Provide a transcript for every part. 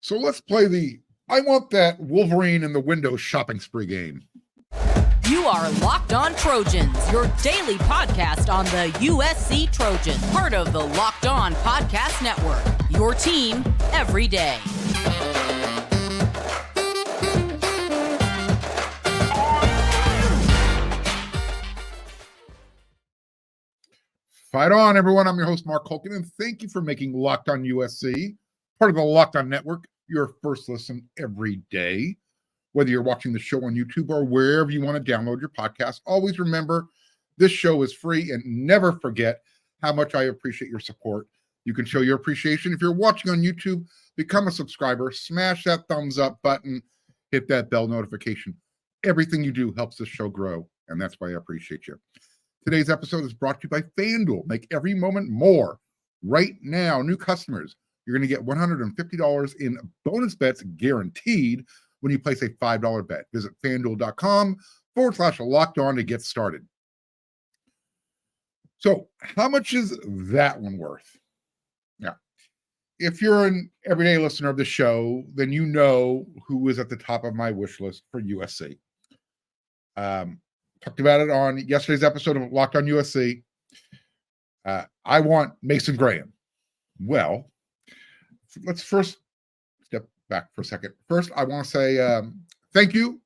So let's play the I want that Wolverine in the window shopping spree game. You are Locked On Trojans, your daily podcast on the USC Trojans, part of the Locked On Podcast Network, your team every day. Fight on, everyone. I'm your host, Mark Holkin, and thank you for making Locked On USC, part of the Locked On Network, your first listen every day. Whether you're watching the show on YouTube or wherever you want to download your podcast, always remember this show is free, and never forget how much I appreciate your support. You can show your appreciation if you're watching on YouTube. Become a subscriber, smash that thumbs up button, hit that bell notification. Everything you do helps this show grow, and that's why I appreciate you. Today's episode is brought to you by FanDuel. Make every moment more. Right now, new customers, you're going to get $150 in bonus bets guaranteed when you place a $5 bet. Visit FanDuel.com/locked-on to get started. So how much is that one worth? Now, if you're an everyday listener of the show, then you know who is at the top of my wish list for USC. Talked about it on yesterday's episode of Locked On USC. I want Mason Graham. Well, let's first step back for a second. First, I want to say thank you,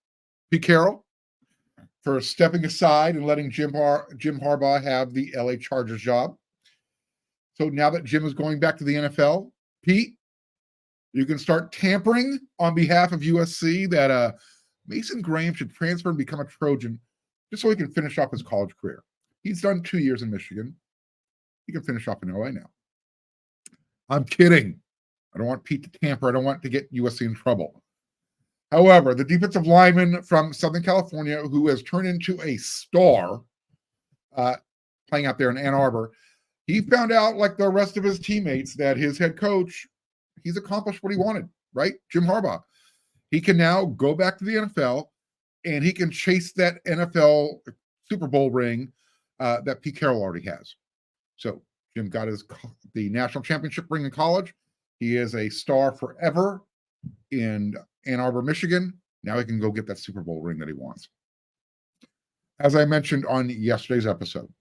Pete Carroll, for stepping aside and letting Jim Harbaugh have the LA Chargers job. So now that Jim is going back to the NFL, Pete, you can start tampering on behalf of USC that Mason Graham should transfer and become a Trojan just so he can finish off his college career. He's done 2 years in Michigan. He can finish off in LA now. I'm kidding. I don't want Pete to tamper. I don't want to get USC in trouble. However, the defensive lineman from Southern California, who has turned into a star playing out there in Ann Arbor, he found out, like the rest of his teammates, that his head coach, he's accomplished what he wanted, right? Jim Harbaugh. He can now go back to the NFL, and he can chase that NFL Super Bowl ring that Pete Carroll already has. So Jim got the national championship ring in college. He is a star forever in Ann Arbor, Michigan. Now he can go get that Super Bowl ring that he wants. As I mentioned on yesterday's episode,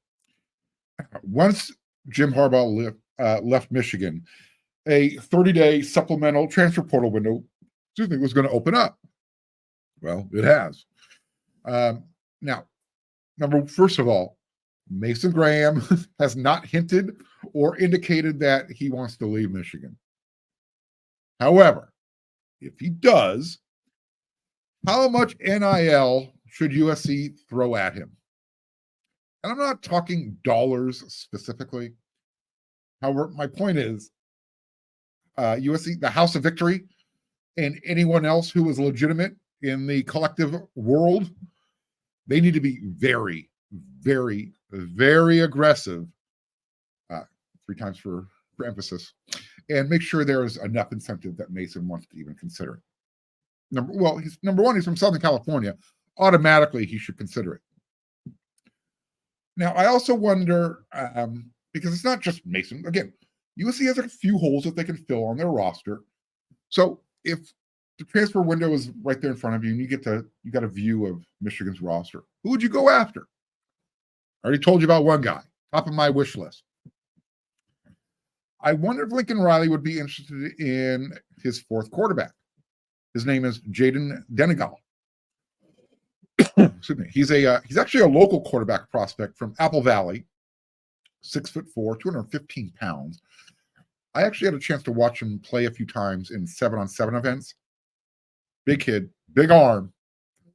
once Jim Harbaugh left Michigan, a 30-day supplemental transfer portal window, was going to open up. Well, it has. Now, first of all, Mason Graham has not hinted or indicated that he wants to leave Michigan. However, if he does, how much NIL should USC throw at him? And I'm not talking dollars specifically. However, my point is USC, the House of Victory, and anyone else who is legitimate in the collective world, they need to be very, very, very aggressive, 3 times for emphasis, and make sure there is enough incentive that Mason wants to even consider it. Number one, he's from Southern California. Automatically, he should consider it. Now, I also wonder, because it's not just Mason. Again, USC has a few holes that they can fill on their roster. So if the transfer window is right there in front of you, and you got a view of Michigan's roster, who would you go after? I already told you about one guy, top of my wish list. I wonder if Lincoln Riley would be interested in his 4th quarterback. His name is Jaden Denegal. Excuse me. He's actually a local quarterback prospect from Apple Valley, 6'4", 215 pounds. I actually had a chance to watch him play a few times in 7-on-7 events. Big kid, big arm,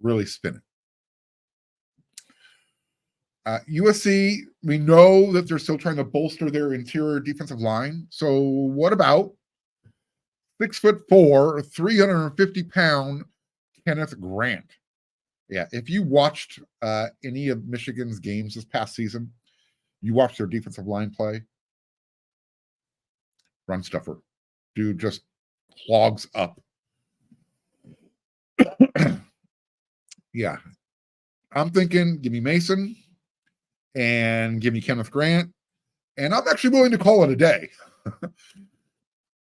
really spinning. USC, we know that they're still trying to bolster their interior defensive line. So what about 6'4", 350-pound Kenneth Grant? Yeah, if you watched any of Michigan's games this past season, you watched their defensive line play. Run stuffer. Dude just clogs up. Yeah. I'm thinking, give me Mason and give me Kenneth Grant, and I'm actually willing to call it a day.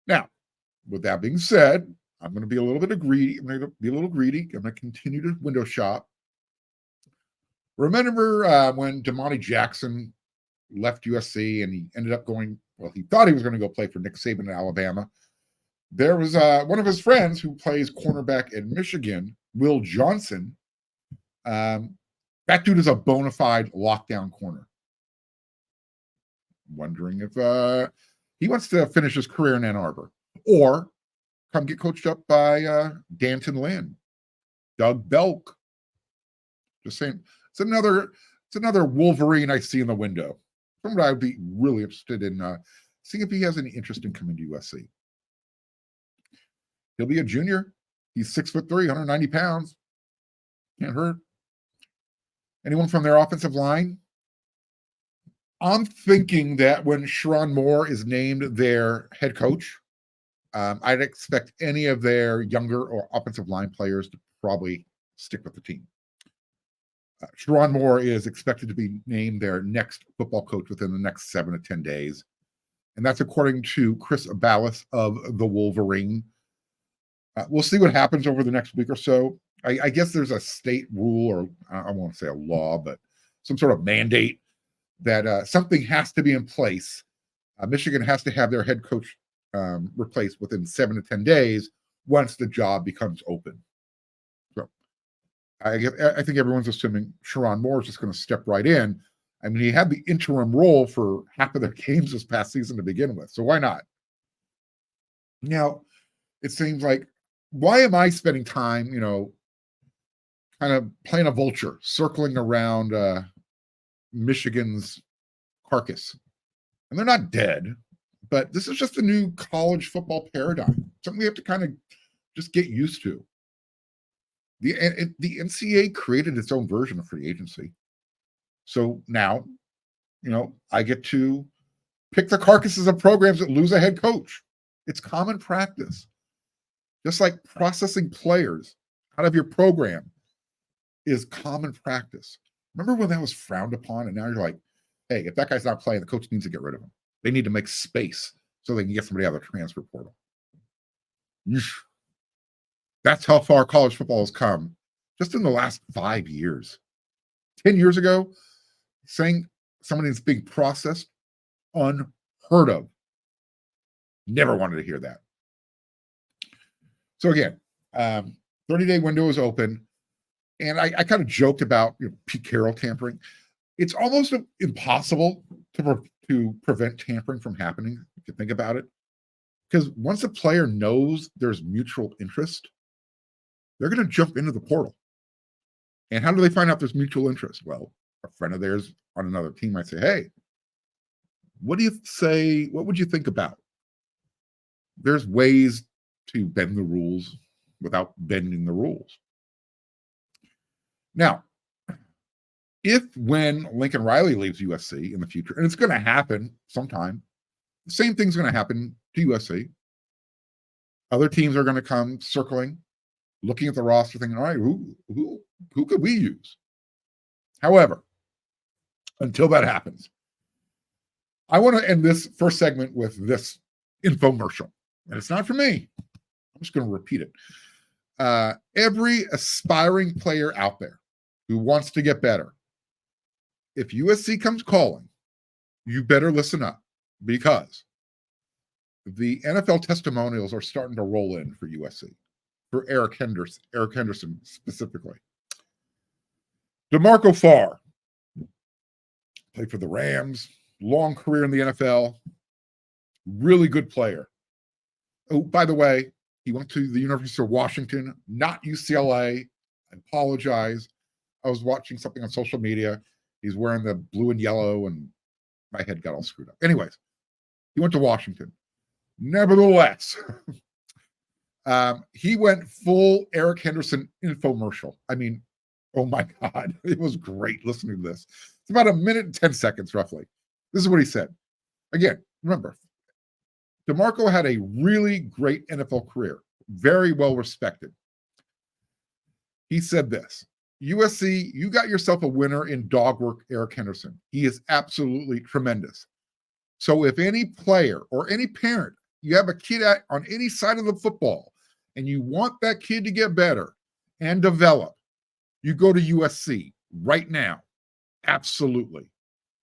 Now, with that being said, I'm going to be a little bit greedy. I'm going to be a little greedy. I'm going to continue to window shop. Remember when Damani Jackson left USC and he ended up going, well, he thought he was going to go play for Nick Saban in Alabama. There was one of his friends who plays cornerback in Michigan, Will Johnson. That dude is a bona fide lockdown corner. Wondering if he wants to finish his career in Ann Arbor or come get coached up by Antonlynn, Doug Belk. Just saying, it's another Wolverine I see in the window. Someone I would be really interested in seeing if he has any interest in coming to USC. He'll be a junior. He's 6'3", 190 pounds. Can't hurt. Anyone from their offensive line? I'm thinking that when Sherrone Moore is named their head coach, I'd expect any of their younger or offensive line players to probably stick with the team. Sherrone Moore is expected to be named their next football coach within the next 7 to 10 days. And that's according to Chris Abalis of the Wolverine. We'll see what happens over the next week or so. I guess there's a state rule, or I won't say a law, but some sort of mandate that something has to be in place. Michigan has to have their head coach replaced within 7 to 10 days once the job becomes open. So I think everyone's assuming Sherrone Moore is just going to step right in. I mean, he had the interim role for half of their games this past season to begin with, so why not? Now, it seems like, why am I spending time, kind of playing a vulture, circling around Michigan's carcass? And they're not dead, but this is just a new college football paradigm, something we have to kind of just get used to. The NCAA created its own version of free agency. So now, I get to pick the carcasses of programs that lose a head coach. It's common practice. Just like processing players out of your program is common practice. Remember when that was frowned upon, and now you're like, hey, if that guy's not playing, the coach needs to get rid of him. They need to make space so they can get somebody out of the transfer portal. That's how far college football has come just in the last 5 years. 10 years ago, saying somebody is being processed, unheard of. Never wanted to hear that. So again, 30-day window is open. And I kind of joked about Pete Carroll tampering. It's almost impossible to prevent tampering from happening, if you think about it. Because once a player knows there's mutual interest, they're going to jump into the portal. And how do they find out there's mutual interest? Well, a friend of theirs on another team might say, hey, what do you say? What would you think about? There's ways to bend the rules without bending the rules. Now, when Lincoln Riley leaves USC in the future, and it's going to happen sometime, the same thing's going to happen to USC. Other teams are going to come circling, looking at the roster, thinking, all right, who could we use? However, until that happens, I want to end this first segment with this infomercial. And it's not for me. I'm just going to repeat it. Every aspiring player out there who wants to get better, if USC comes calling, you better listen up, because the NFL testimonials are starting to roll in for USC, for Eric Henderson specifically. DeMarco Farr played for the Rams, long career in the NFL, really good player. Oh, by the way, he went to the University of Washington, not UCLA. I apologize. I was watching something on social media. He's wearing the blue and yellow, and my head got all screwed up. Anyways, he went to Washington. Nevertheless, he went full Eric Henderson infomercial. I mean, oh my God, it was great listening to this. It's about 1 minute and 10 seconds, roughly. This is what he said. Again, remember, DeMarco had a really great NFL career, very well respected. He said this: USC, you got yourself a winner in dog work, Eric Henderson. He is absolutely tremendous. So if any player or any parent, you have a kid on any side of the football, and you want that kid to get better and develop, you go to USC right now. Absolutely.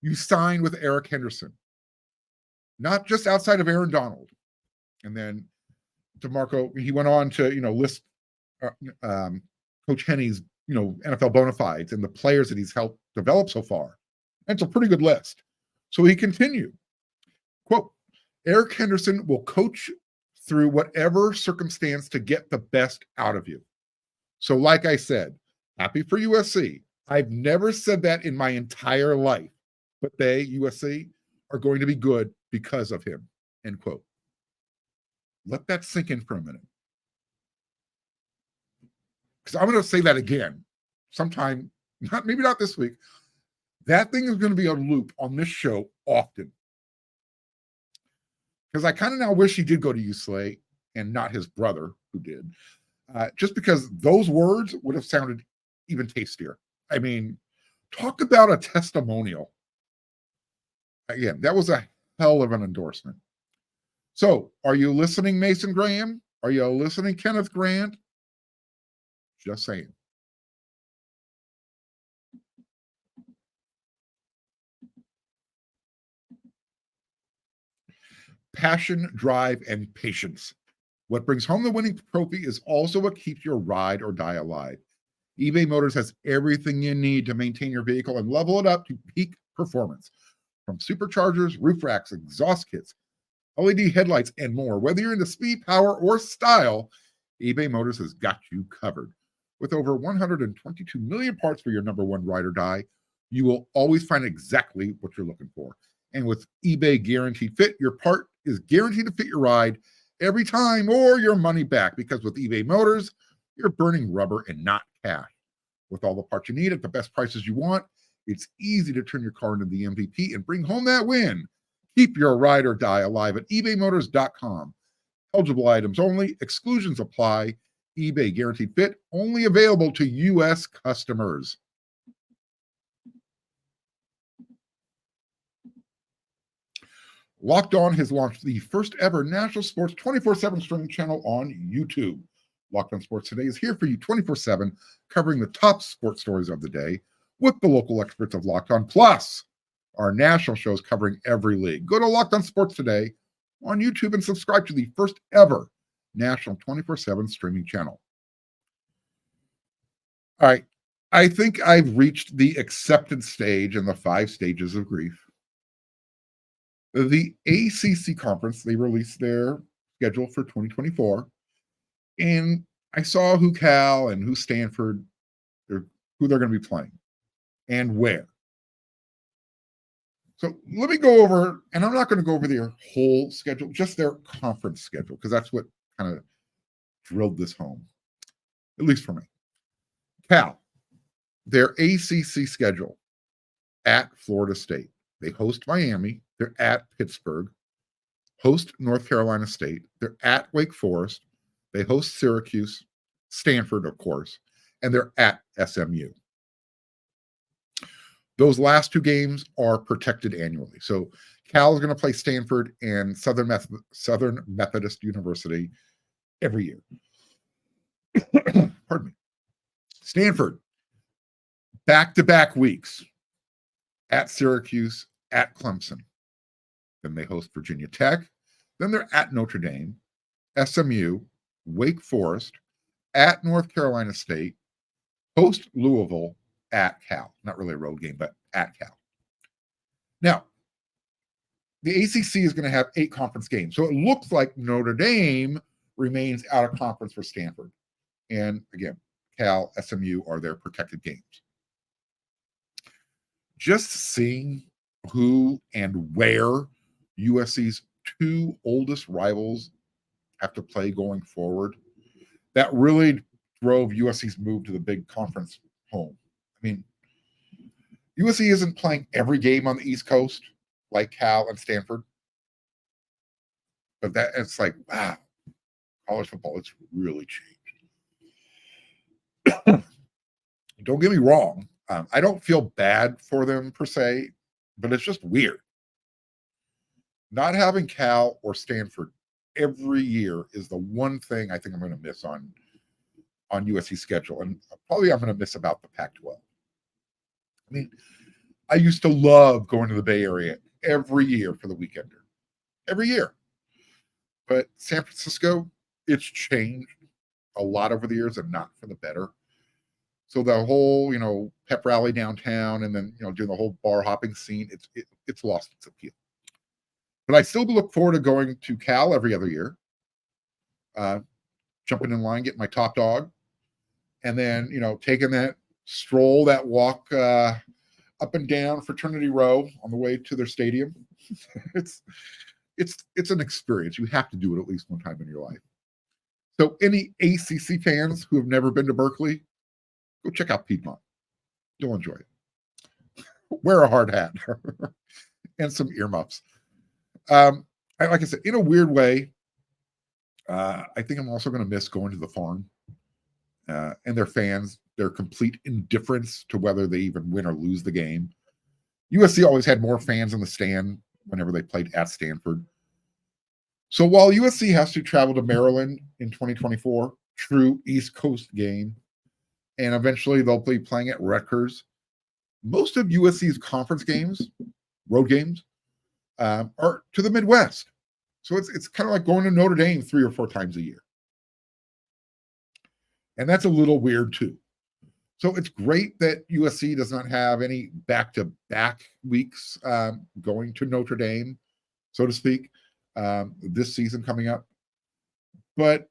You sign with Eric Henderson, not just outside of Aaron Donald. And then DeMarco, he went on to, list Coach Henney's, NFL bona fides and the players that he's helped develop so far. And it's a pretty good list. So he continued, quote, Eric Henderson will coach through whatever circumstance to get the best out of you. So like I said, happy for USC. I've never said that in my entire life, but they, USC, are going to be good because of him, end quote. Let that sink in for a minute. Because I'm going to say that again sometime, maybe not this week. That thing is going to be a loop on this show often. Because I kind of now wish he did go to UCLA and not his brother who did. Just because those words would have sounded even tastier. I mean, talk about a testimonial. Again, that was a hell of an endorsement. So, are you listening, Mason Graham? Are you listening, Kenneth Grant? Just saying. Passion, drive, and patience. What brings home the winning trophy is also what keeps your ride or die alive. eBay Motors has everything you need to maintain your vehicle and level it up to peak performance. From superchargers, roof racks, exhaust kits, LED headlights, and more. Whether you're into speed, power, or style, eBay Motors has got you covered. With over 122 million parts for your number one ride or die, you will always find exactly what you're looking for. And with eBay Guaranteed Fit, your part is guaranteed to fit your ride every time or your money back. Because with eBay Motors, you're burning rubber and not cash. With all the parts you need at the best prices you want, it's easy to turn your car into the MVP and bring home that win. Keep your ride or die alive at ebaymotors.com. Eligible items only. Exclusions apply. eBay Guaranteed Fit only available to U.S. customers. Locked On has launched the first ever national sports 24/7 streaming channel on YouTube. Locked On Sports Today is here for you 24/7, covering the top sports stories of the day with the local experts of Locked On, plus our national shows covering every league. Go to Locked On Sports Today on YouTube and subscribe to the first ever national 24/7 streaming channel. All right. I think I've reached the acceptance stage in the 5 stages of grief. The ACC conference, they released their schedule for 2024. And I saw who Cal and who Stanford, who they're going to be playing and where. So let me go over, and I'm not going to go over their whole schedule, just their conference schedule, because that's what kind of drilled this home, at least for me. Cal, their ACC schedule at Florida State. They host Miami. They're at Pittsburgh. Host North Carolina State. They're at Wake Forest. They host Syracuse, Stanford, of course, and they're at SMU. Those last 2 games are protected annually. So Cal is going to play Stanford and Southern Methodist University every year. Pardon me. Stanford, back-to-back weeks at Syracuse, at Clemson. Then they host Virginia Tech. Then they're at Notre Dame, SMU, Wake Forest, at North Carolina State, host Louisville, at Cal. Not really a road game, but at Cal. Now, the ACC is going to have 8 conference games. So it looks like Notre Dame remains out of conference for Stanford. And again, Cal, SMU are their protected games. Just seeing who and where USC's 2 oldest rivals have to play going forward, that really drove USC's move to the big conference home. I mean, USC isn't playing every game on the East Coast like Cal and Stanford, but that it's like, wow, college football, it's really changed. Don't get me wrong. I don't feel bad for them per se, but it's just weird. Not having Cal or Stanford every year is the one thing I think I'm going to miss on USC schedule, and probably I'm going to miss about the Pac-12. I mean, I used to love going to the Bay Area every year for the weekender, every year. But San Francisco, it's changed a lot over the years, and not for the better. So the whole, pep rally downtown, and then doing the whole bar hopping scene, it's lost its appeal. But I still look forward to going to Cal every other year, jumping in line, getting my top dog, and then taking that stroll, that walk up and down Fraternity Row on the way to their stadium. it's an experience. You have to do it at least one time in your life. So any ACC fans who have never been to Berkeley, go check out Piedmont. You'll enjoy it. Wear a hard hat and some earmuffs. Like I said, in a weird way, I think I'm also going to miss going to the Farm and their fans, their complete indifference to whether they even win or lose the game. USC always had more fans in the stand whenever they played at Stanford. So while USC has to travel to Maryland in 2024, true East Coast game, and eventually they'll be playing at Rutgers, most of USC's conference games, road games, are to the Midwest. So it's kind of like going to Notre Dame 3 or 4 times a year. And that's a little weird too. So it's great that USC does not have any back-to-back weeks going to Notre Dame, so to speak, this season coming up. But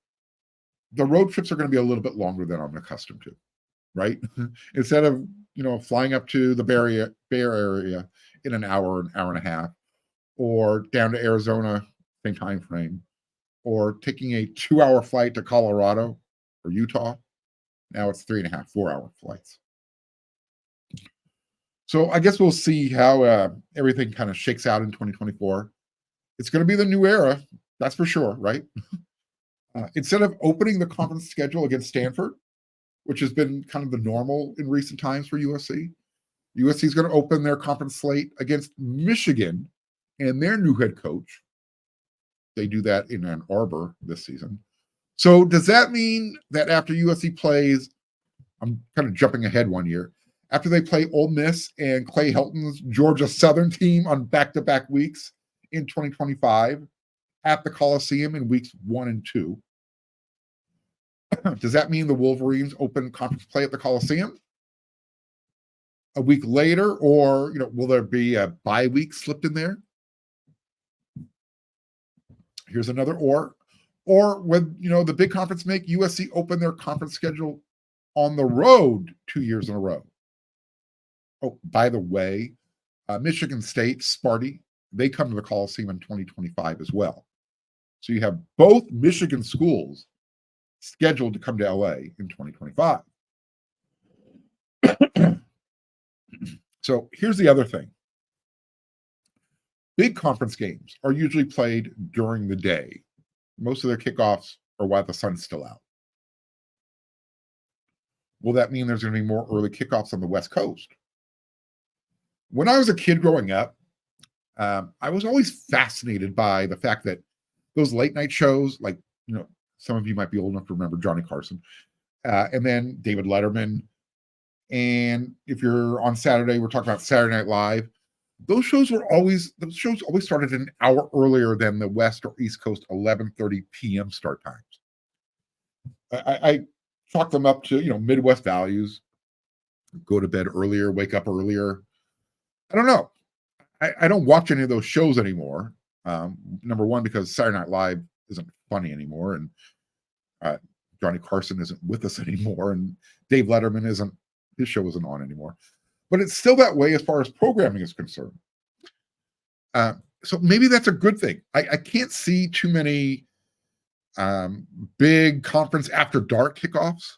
the road trips are going to be a little bit longer than I'm accustomed to, right? Instead of, flying up to the Bay Area in an hour and a half, or down to Arizona, same time frame, or taking a 2-hour flight to Colorado or Utah. Now it's 3.5, 4-hour flights. So I guess we'll see how everything kind of shakes out in 2024. It's going to be the new era, that's for sure, right? Instead of opening the conference schedule against Stanford, which has been kind of the normal in recent times for USC, USC is going to open their conference slate against Michigan and their new head coach. They do that in Ann Arbor this season. So does that mean that after USC plays, I'm kind of jumping ahead one year, after they play Ole Miss and Clay Helton's Georgia Southern team on back-to-back weeks in 2025 at the Coliseum in weeks 1 and 2, does that mean the Wolverines open conference play at the Coliseum a week later, or will there be a bye week slipped in there? Here's another or when the big conference make USC open their conference schedule on the road 2 years in a row. Oh, by the way, Michigan State, Sparty, they come to the Coliseum in 2025 as well. So you have both Michigan schools scheduled to come to LA in 2025. So here's the other thing. Big conference games are usually played during the day. Most of their kickoffs are while the sun's still out. Will that mean there's going to be more early kickoffs on the West Coast? When I was a kid growing up, I was always fascinated by the fact that those late night shows, like, some of you might be old enough to remember Johnny Carson, and then David Letterman. And if you're on Saturday, we're talking about Saturday Night Live. Those shows always started an hour earlier than the West or East Coast 11:30 p.m. start times. I chalk them up to Midwest values. Go to bed earlier, wake up earlier. I don't know. I don't watch any of those shows anymore. Number one, because Saturday Night Live isn't funny anymore, and Johnny Carson isn't with us anymore, and Dave Letterman his show isn't on anymore. But it's still that way as far as programming is concerned. So maybe that's a good thing. I can't see too many big conference after dark kickoffs.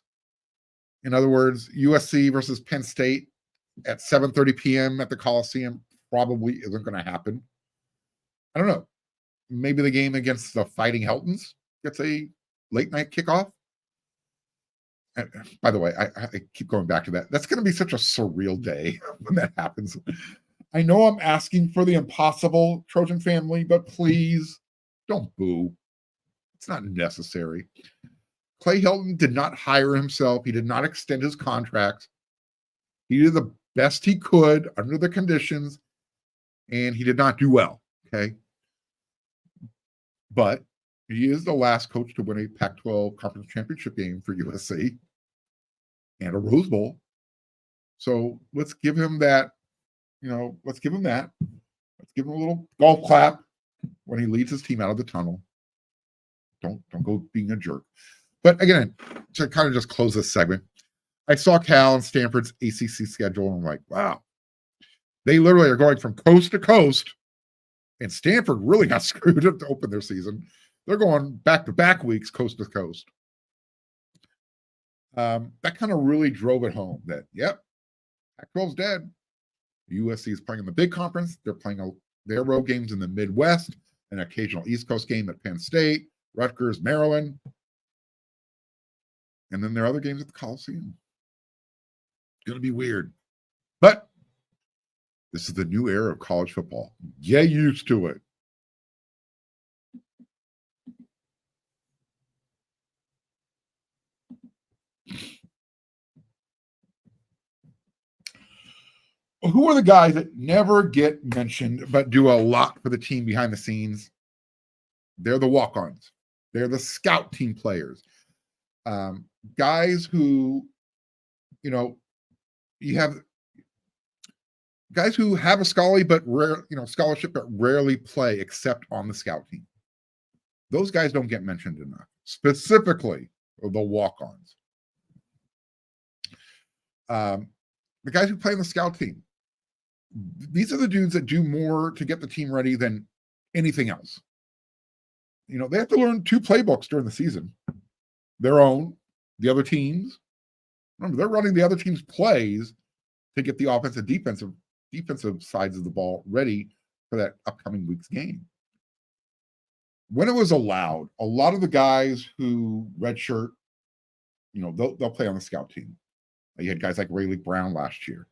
In other words, USC versus Penn State at 7:30 p.m. at the Coliseum probably isn't going to happen. I don't know. Maybe the game against the Fighting Heltons gets a late night kickoff. And by the way, I keep going back to that. That's going to be such a surreal day when that happens. I know I'm asking for the impossible, Trojan family, but please don't boo. It's not necessary. Clay Helton did not hire himself. He did not extend his contract. He did the best he could under the conditions, and he did not do well. Okay. But he is the last coach to win a Pac-12 conference championship game for USC and a Rose Bowl. So let's give him that. Let's give him that. Let's give him a little golf clap when he leads his team out of the tunnel. Don't go being a jerk. But again, to kind of just close this segment, I saw Cal and Stanford's ACC schedule, and I'm like, wow, they literally are going from coast to coast. And Stanford really got screwed up to open their season. They're going back-to-back weeks, coast to coast. That kind of really drove it home that, yep, Pac-12's dead. USC is playing in the big conference. They're playing their road games in the Midwest, an occasional East Coast game at Penn State, Rutgers, Maryland. And then there are other games at the Coliseum. It's going to be weird. But this is the new era of college football. Get used to it. Who are the guys that never get mentioned but do a lot for the team behind the scenes? They're the walk-ons. They're the scout team players. Guys who, you have guys who have a scholarship but rarely play except on the scout team. Those guys don't get mentioned enough. Specifically, the walk-ons. The guys who play on the scout team. These are the dudes that do more to get the team ready than anything else. They have to learn 2 playbooks during the season. Their own, the other teams. Remember, they're running the other team's plays to get the offensive defensive sides of the ball ready for that upcoming week's game. When it was allowed, a lot of the guys who redshirt, they'll play on the scout team. You had guys like Rayleigh Brown last year.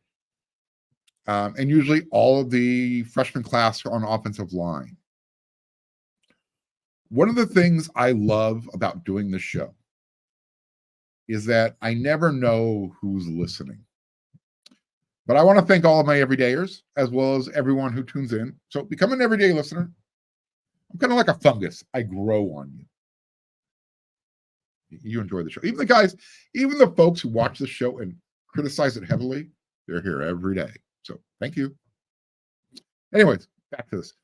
And usually all of the freshman class on offensive line. One of the things I love about doing this show is that I never know who's listening. But I want to thank all of my everydayers, as well as everyone who tunes in. So become an everyday listener. I'm kind of like a fungus. I grow on you. You enjoy the show. Even the folks who watch the show and criticize it heavily, they're here every day. So thank you. Anyways, back to this.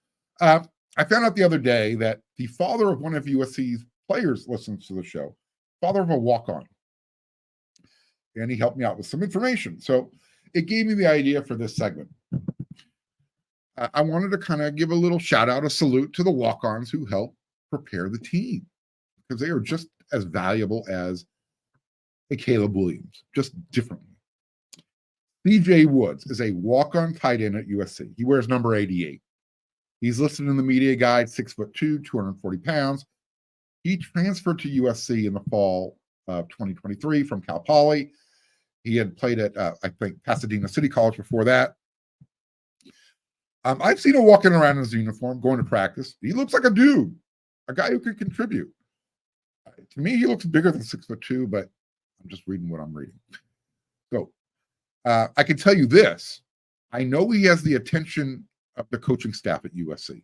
I found out the other day that the father of one of USC's players listens to the show, father of a walk-on. And he helped me out with some information. So it gave me the idea for this segment. I wanted to kind of give a little shout out, a salute to the walk-ons who help prepare the team, because they are just as valuable as a Caleb Williams, just differently. CJ Woods is a walk-on tight end at USC. He wears number 88. He's listed in the media guide, 6'2", 240 pounds. He transferred to USC in the fall of 2023 from Cal Poly. He had played at, Pasadena City College before that. I've seen him walking around in his uniform, going to practice. He looks like a dude, a guy who could contribute. To me, he looks bigger than 6'2", but I'm just reading what I'm reading. So I can tell you this. I know he has the attention of the coaching staff at USC.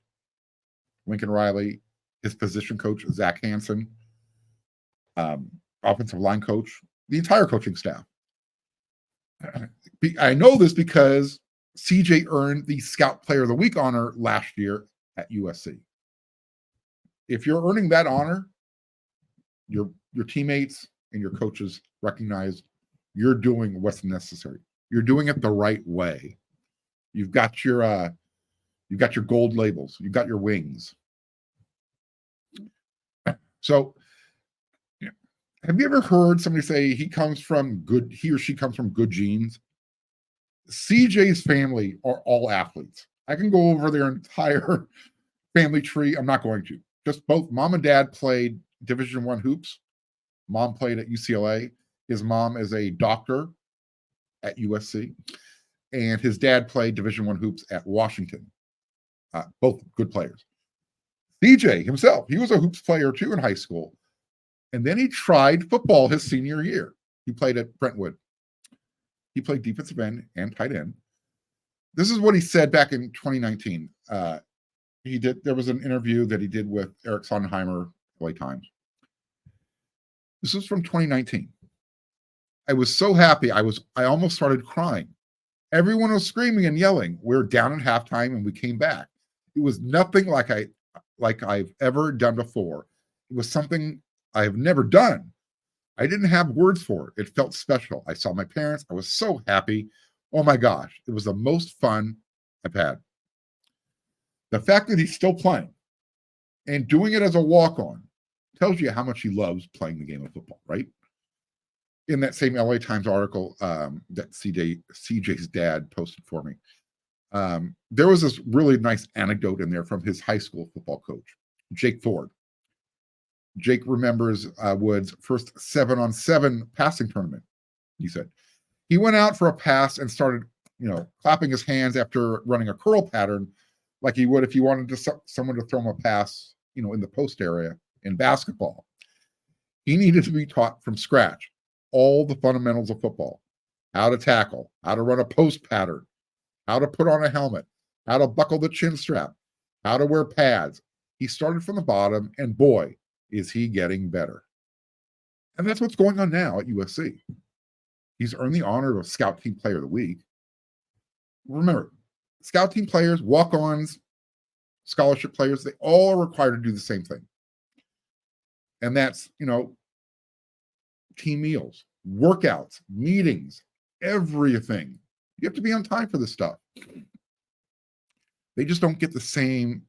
Lincoln Riley, his position coach, Zach Hansen, offensive line coach, the entire coaching staff. I know this because CJ earned the Scout Player of the Week honor last year at USC. If you're earning that honor, your teammates and your coaches recognize you're doing what's necessary. You're doing it the right way. You've got your gold labels. You've got your wings. So, have you ever heard somebody say he or she comes from good genes? CJ's family are all athletes. I can go over their entire family tree. I'm not going to. Just both mom and dad played Division I hoops. Mom played at UCLA. His mom is a doctor at USC. And his dad played Division I hoops at Washington. Both good players. CJ himself, he was a hoops player too in high school. And then he tried football his senior year. He played at Brentwood. He played defensive end and tight end. This is what he said back in 2019. There was an interview that he did with Eric Sondenheimer, LA Times. This was from 2019. I was so happy. I almost started crying. Everyone was screaming and yelling. We were down at halftime and we came back. It was nothing like I've ever done before. It was something I have never done. I didn't have words for it. It felt special. I saw my parents. I was so happy. Oh my gosh. It was the most fun I've had. The fact that he's still playing and doing it as a walk-on tells you how much he loves playing the game of football, right? In that same LA Times article that CJ's dad posted for me, there was this really nice anecdote in there from his high school football coach, Jake Ford. Jake remembers Wood's first 7-on-7 passing tournament. He said he went out for a pass and started, clapping his hands after running a curl pattern, like he would if he wanted someone to throw him a pass, in the post area in basketball. He needed to be taught from scratch all the fundamentals of football: how to tackle, how to run a post pattern, how to put on a helmet, how to buckle the chin strap, how to wear pads. He started from the bottom, and boy, is he getting better. And that's what's going on now at USC. He's earned the honor of Scout Team Player of the Week. Remember, Scout Team players, walk-ons, scholarship players, they all are required to do the same thing. And that's, team meals, workouts, meetings, everything. You have to be on time for this stuff. They just don't get the same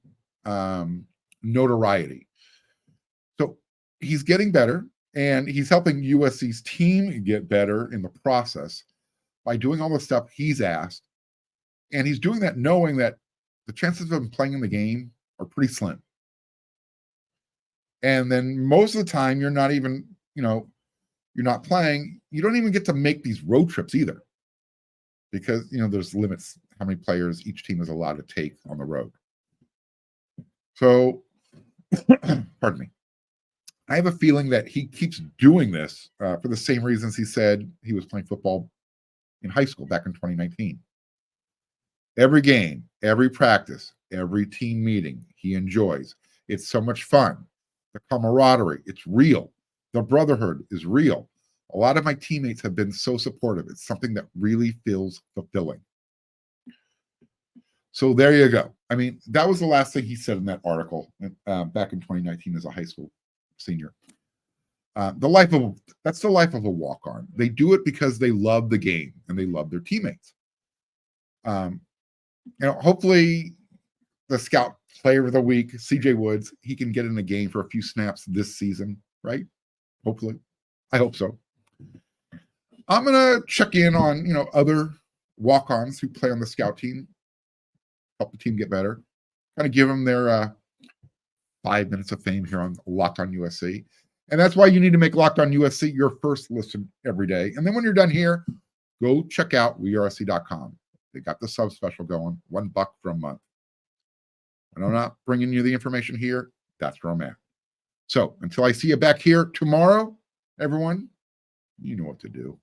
notoriety. So he's getting better, and he's helping USC's team get better in the process by doing all the stuff he's asked. And he's doing that knowing that the chances of him playing in the game are pretty slim. And then most of the time, you're not even, you're not playing. You don't even get to make these road trips either, because, there's limits how many players each team is allowed to take on the road. So, pardon me. I have a feeling that he keeps doing this for the same reasons he said he was playing football in high school back in 2019. Every game, every practice, every team meeting he enjoys. It's so much fun. The camaraderie, it's real. The brotherhood is real. A lot of my teammates have been so supportive. It's something that really feels fulfilling. So there you go. I mean, that was the last thing he said in that article back in 2019 as a high school senior. That's the life of a walk-on. They do it because they love the game and they love their teammates. Hopefully the Scout Player of the Week, CJ Woods, he can get in the game for a few snaps this season, right? Hopefully. I hope so. I'm going to check in on, other walk-ons who play on the Scout team, help the team get better, kind of give them their 5 minutes of fame here on Locked On USC. And that's why you need to make Locked On USC your first listen every day. And then when you're done here, go check out wearesc.com. They got the sub special going, $1 for a month. And I'm not bringing you the information here. That's where I'm at. So until I see you back here tomorrow, everyone, you know what to do.